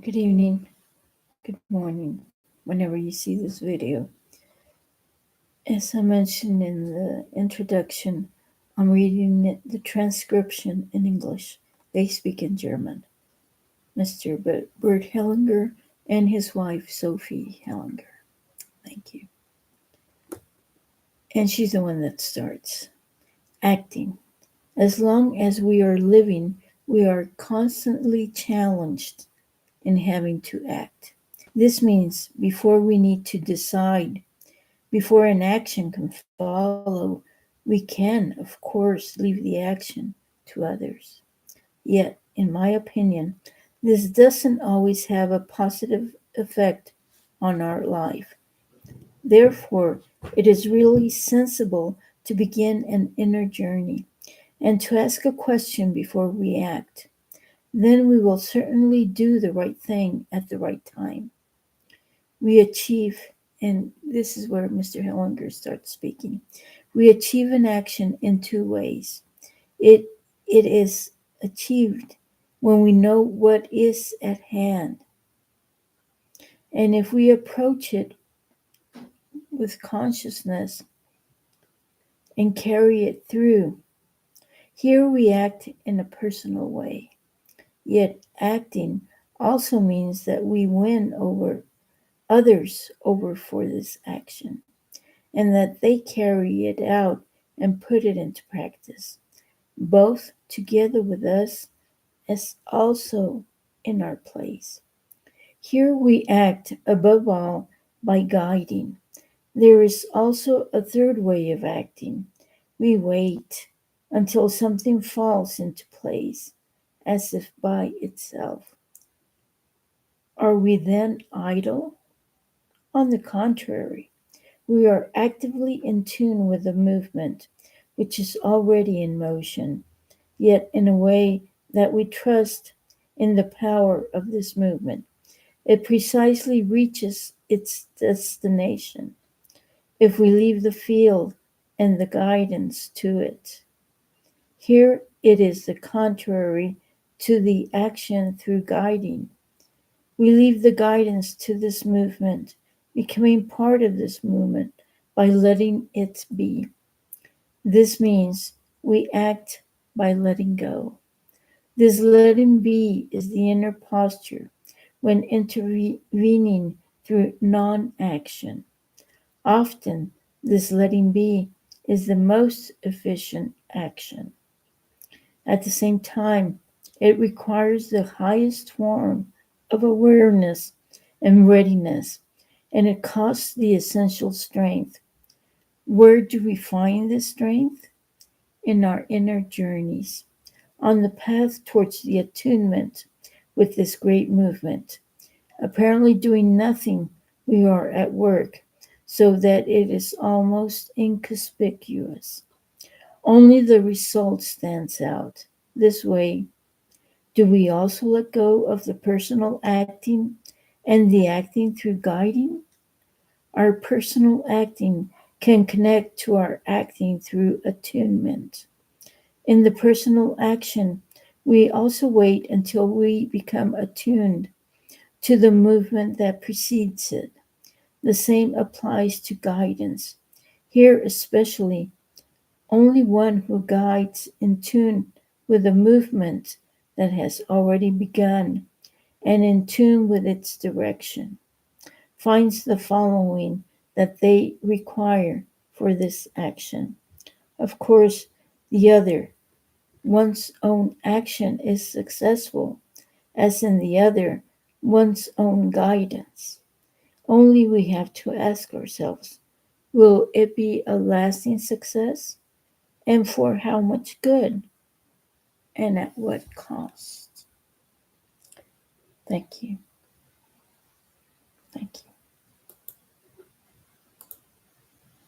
Good evening, good morning, whenever you see this video. As I mentioned in the introduction, I'm reading the transcription in English. They speak in German. Mr. Bert Hellinger and his wife, Sophie Hellinger. Thank you. And she's the one that starts. Acting. As long as we are living, we are constantly challenged in having to act. This means before we need to decide, before an action can follow, we can, of course, leave the action to others. Yet, in my opinion, this doesn't always have a positive effect on our life. Therefore, it is really sensible to begin an inner journey and to ask a question before we act. Then we will certainly do the right thing at the right time. We achieve, and this is where Mr. Hellinger starts speaking, we achieve an action in two ways. It is achieved when we know what is at hand. And if we approach it with consciousness and carry it through, here we act in a personal way. Yet acting also means that we win others over for this action, and that they carry it out and put it into practice, both together with us as also in our place. Here we act above all by guiding. There is also a third way of acting. We wait until something falls into place as if by itself. Are we then idle? On the contrary, we are actively in tune with the movement, which is already in motion, yet in a way that we trust in the power of this movement. It precisely reaches its destination if we leave the field and the guidance to it. Here it is the contrary to the action through guiding. We leave the guidance to this movement, becoming part of this movement by letting it be. This means we act by letting go. This letting be is the inner posture when intervening through non action. Often, this letting be is the most efficient action. At the same time, it requires the highest form of awareness and readiness, and it costs the essential strength. Where do we find this strength? In our inner journeys, on the path towards the attunement with this great movement. Apparently doing nothing, we are at work, so that it is almost inconspicuous. Only the result stands out. This way, do we also let go of the personal acting and the acting through guiding? Our personal acting can connect to our acting through attunement. In the personal action, we also wait until we become attuned to the movement that precedes it. The same applies to guidance. Here, especially, only one who guides in tune with the movement that has already begun and in tune with its direction finds the following that they require for this action. Of course, the other, one's own action, is successful, as in the other, one's own guidance. Only we have to ask ourselves, will it be a lasting success? And for how much good? And at what cost? Thank you. Thank you.